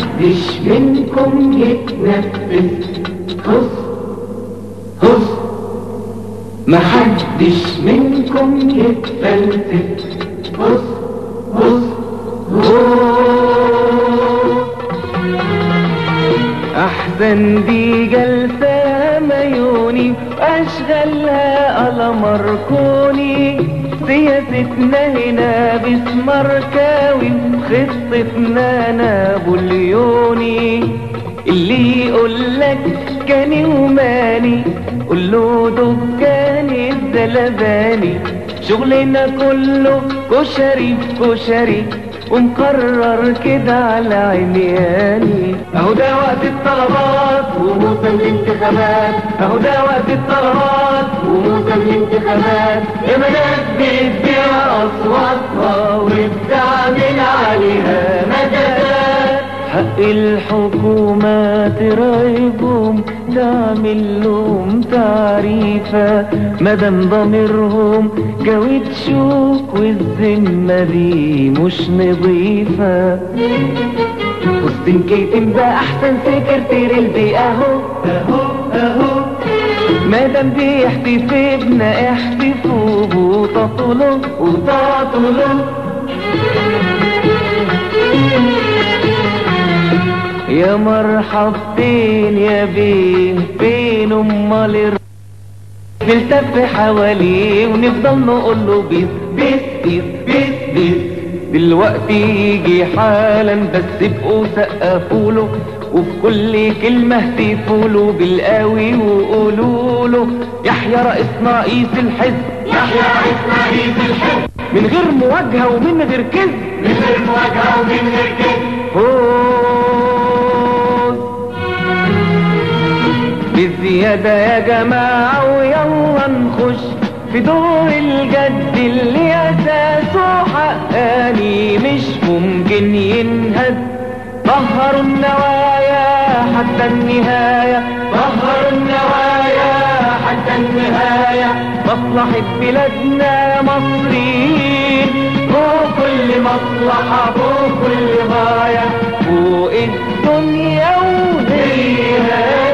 محدش منكم يتنفس هص هص، محدش منكم يتفلسف هص هص هص. أحسن دي جلسة ميوني وأشغلها قلمر كوني، سياستنا هنا بسمركاوي وخطتنا نابليوني. اللي يقولك كاني وماني قوله دكاني الزلباني، شغلنا كله كشري في كشري ومقرر كده على عمياني. اهو ده وقت الطلبات وموسم الانتخابات، اهو ده وقت الطلبات وموسم الانتخابات. يا بنات بتبيع اصواتها وبتعمل عليها مجازات، حق الحكومة تراقبهم تعمل لهم تعريفة، مادام ضميرهم جويت شوك والذمة دي مش نظيفة. وسطين كيتم ده أحسن سكرتير البيئة اهو اهو اهو، مادام بيحتفبنا احتفوا وطاطله وطاطله. يا مرحبتين يا بيه فين امال نلتف حواليه ونفضل نقوله بيس بيس بيس بيس بيس. دلوقتي يجي حالا بس ابقوا سقفوله، وفي كل كلمة اهتفوله بالقوي وقولوله يحيى رئيسنا رئيس الحزب، يحيى رئيسنا رئيس الحزب، من غير مواجهة ومن غير كذب، من غير مواجهة ومن غير كذب. بالزيادة يا جماعة ويلا نخش في دور الجد اللي أساسه حقاني مش ممكن ينهد. طهروا النوايا حتى النهاية، طهروا النوايا حتى النهاية. مصلحة بلادنا مصريين فوق كل مصلحة فوق كل غاية، فوق الدنيا وهي هذه.